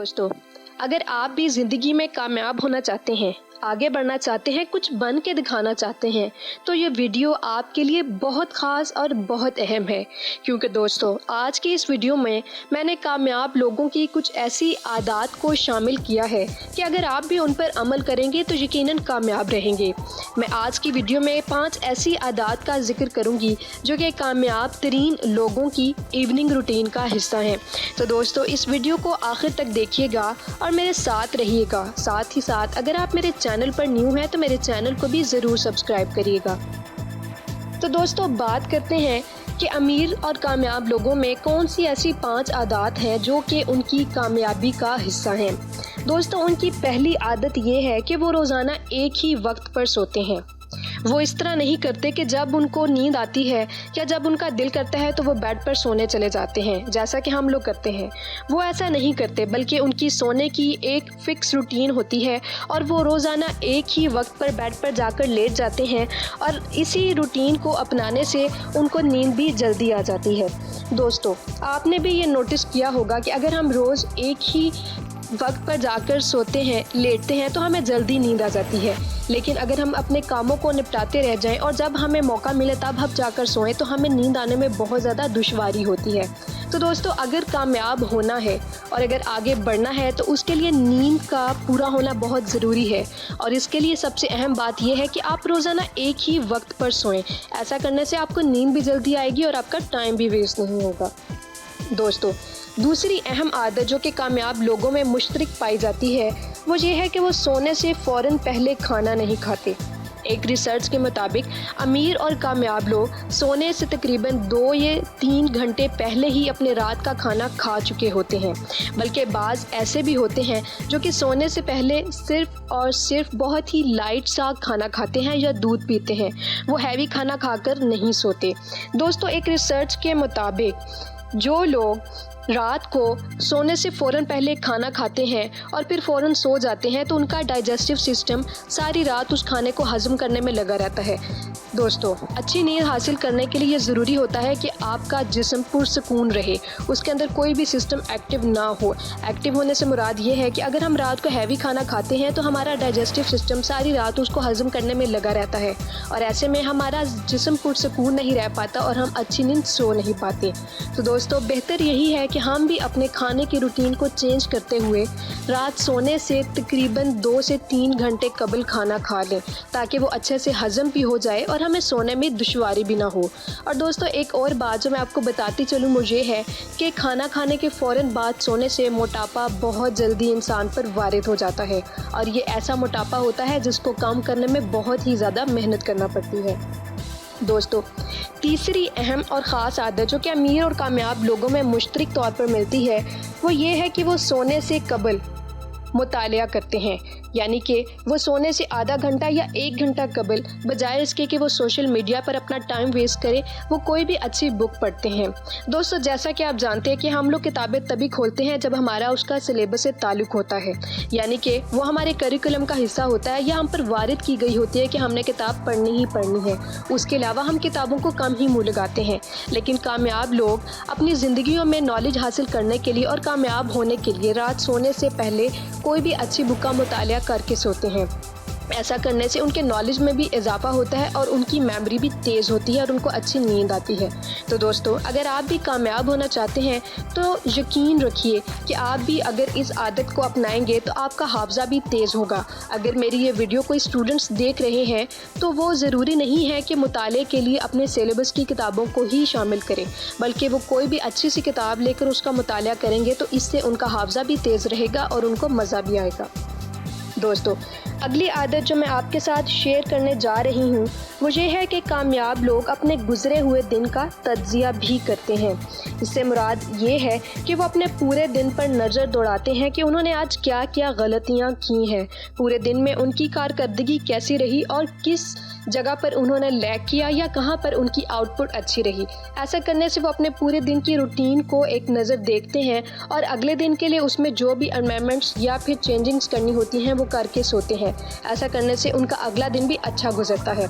दोस्तों, अगर आप भी ज़िंदगी में कामयाब होना चाहते हैं, आगे बढ़ना चाहते हैं, कुछ बन के दिखाना चाहते हैं, तो ये वीडियो आपके लिए बहुत ख़ास और बहुत अहम है। क्योंकि दोस्तों, आज की इस वीडियो में मैंने कामयाब लोगों की कुछ ऐसी आदत को शामिल किया है कि अगर आप भी उन पर अमल करेंगे तो यकीनन कामयाब रहेंगे। मैं आज की वीडियो में 5 ऐसी आदत का जिक्र करूंगी जो कि कामयाब तरीन लोगों की इवनिंग रूटीन का हिस्सा हैं। तो दोस्तों, इस वीडियो को आखिर तक देखिएगा और मेरे साथ रहिएगा। साथ ही साथ अगर आप मेरे चैनल पर न्यू हैं तो मेरे चैनल को भी ज़रूर सब्सक्राइब करिएगा। तो दोस्तों, बात करते हैं कि अमीर और कामयाब लोगों में कौन सी ऐसी 5 आदत हैं जो कि उनकी कामयाबी का हिस्सा हैं। दोस्तों, उनकी पहली आदत ये है कि वो रोज़ाना एक ही वक्त पर सोते हैं। वो इस तरह नहीं करते कि जब उनको नींद आती है या जब उनका दिल करता है तो वो बेड पर सोने चले जाते हैं, जैसा कि हम लोग करते हैं। वो ऐसा नहीं करते, बल्कि उनकी सोने की एक फ़िक्स रूटीन होती है और वो रोज़ाना एक ही वक्त पर बेड पर जाकर लेट जाते हैं और इसी रूटीन को अपनाने से उनको नींद भी जल्दी आ जाती है। दोस्तों, आपने भी ये नोटिस किया होगा कि अगर हम रोज़ एक ही वक्त पर जाकर सोते हैं, लेटते हैं, तो हमें जल्दी नींद आ जाती है। लेकिन अगर हम अपने कामों को निपटाते रह जाएं और जब हमें मौका मिले तब हम जाकर सोएं तो हमें नींद आने में बहुत ज़्यादा दुश्वारी होती है। तो दोस्तों, अगर कामयाब होना है और अगर आगे बढ़ना है तो उसके लिए नींद का पूरा होना बहुत ज़रूरी है। और इसके लिए सबसे अहम बात यह है कि आप रोज़ाना एक ही वक्त पर सोएं। ऐसा करने से आपको नींद भी जल्दी आएगी और आपका टाइम भी वेस्ट नहीं होगा। दोस्तों, दूसरी अहम आदत जो कि कामयाब लोगों में मुश्तरक पाई जाती है वो ये है कि वो सोने से फ़ौरन पहले खाना नहीं खाते। एक रिसर्च के मुताबिक अमीर और कामयाब लोग सोने से तकरीबन 2 या 3 घंटे पहले ही अपने रात का खाना खा चुके होते हैं। बल्कि बाज़ ऐसे भी होते हैं जो कि सोने से पहले सिर्फ़ और सिर्फ बहुत ही लाइट सा खाना खाते हैं या दूध पीते हैं। वो हैवी खाना खाकर नहीं सोते। दोस्तों, एक रिसर्च के मुताबिक जो लोग रात को सोने से फ़ौरन पहले खाना खाते हैं और फिर फ़ौरन सो जाते हैं तो उनका डाइजेस्टिव सिस्टम सारी रात उस खाने को हज़म करने में लगा रहता है। दोस्तों, अच्छी नींद हासिल करने के लिए ये ज़रूरी होता है कि आपका जिस्म पुरसकून रहे, उसके अंदर कोई भी सिस्टम एक्टिव ना हो। एक्टिव होने से मुराद ये है कि अगर हम रात को हैवी खाना खाते हैं तो हमारा डाइजेस्टिव सिस्टम सारी रात उसको हज़म करने में लगा रहता है और ऐसे में हमारा जिस्म पुरसकून नहीं रह पाता और हम अच्छी नींद सो नहीं पाते। तो दोस्तों, बेहतर यही है कि हम भी अपने खाने की रूटीन को चेंज करते हुए रात सोने से तकरीबन 2 से 3 घंटे कबल खाना खा लें ताकि वो अच्छे से हज़म भी हो जाए और हमें सोने में दुश्वारी भी ना हो। और दोस्तों, एक और बात जो मैं आपको बताती चलूँ वो ये है कि खाना खाने के फ़ौरन बाद सोने से मोटापा बहुत जल्दी इंसान पर वारिद हो जाता है और ये ऐसा मोटापा होता है जिसको कम करने में बहुत ही ज़्यादा मेहनत करना पड़ती है। दोस्तों, तीसरी अहम और ख़ास आदत जो कि अमीर और कामयाब लोगों में मुश्तरक तौर पर मिलती है वो ये है कि वो सोने से कबल मुतालिया करते हैं। यानी कि वो सोने से आधा घंटा या 1 घंटा कबल बजाय इसके कि वो सोशल मीडिया पर अपना टाइम वेस्ट करें, वो कोई भी अच्छी बुक पढ़ते हैं। दोस्तों, जैसा कि आप जानते हैं कि हम लोग किताबें तभी खोलते हैं जब हमारा उसका सिलेबस से ताल्लुक़ होता है, यानी कि वो हमारे करिकुलम का हिस्सा होता है या हम पर वारिद की गई होती है कि हमने किताब पढ़नी ही पढ़नी है। उसके अलावा हम किताबों को कम ही मुँह लगाते हैं। लेकिन कामयाब लोग अपनी ज़िंदगियों में नॉलेज हासिल करने के लिए और कामयाब होने के लिए रात सोने से पहले कोई भी अच्छी बुक का मुतालिया करके सोते हैं। ऐसा करने से उनके नॉलेज में भी इजाफा होता है और उनकी मेमोरी भी तेज़ होती है और उनको अच्छी नींद आती है। तो दोस्तों, अगर आप भी कामयाब होना चाहते हैं तो यकीन रखिए कि आप भी अगर इस आदत को अपनाएंगे तो आपका हाफ़ज़ा भी तेज़ होगा। अगर मेरी ये वीडियो कोई स्टूडेंट्स देख रहे हैं तो वो ज़रूरी नहीं है कि मुताले के लिए अपने सिलेबस की किताबों को ही शामिल करें, बल्कि वो कोई भी अच्छी सी किताब लेकर उसका मुताला करेंगे तो इससे उनका हाफ़ज़ा भी तेज़ रहेगा और उनको मज़ा भी आएगा। दोस्तों, अगली आदत जो मैं आपके साथ शेयर करने जा रही हूँ वो ये है कि कामयाब लोग अपने गुज़रे हुए दिन का तज्ज़िया भी करते हैं। इससे मुराद ये है कि वो अपने पूरे दिन पर नज़र दौड़ाते हैं कि उन्होंने आज क्या क्या गलतियाँ की हैं, पूरे दिन में उनकी कारकर्दगी कैसी रही और किस जगह पर उन्होंने लैग किया या कहाँ पर उनकी आउटपुट अच्छी रही। ऐसा करने से वो अपने पूरे दिन की रूटीन को एक नज़र देखते हैं और अगले दिन के लिए उसमें जो भी अमेंडमेंट्स या फिर चेंजिंग्स करनी होती हैं वो करके सोते हैं। ऐसा करने से उनका अगला दिन भी अच्छा गुजरता है।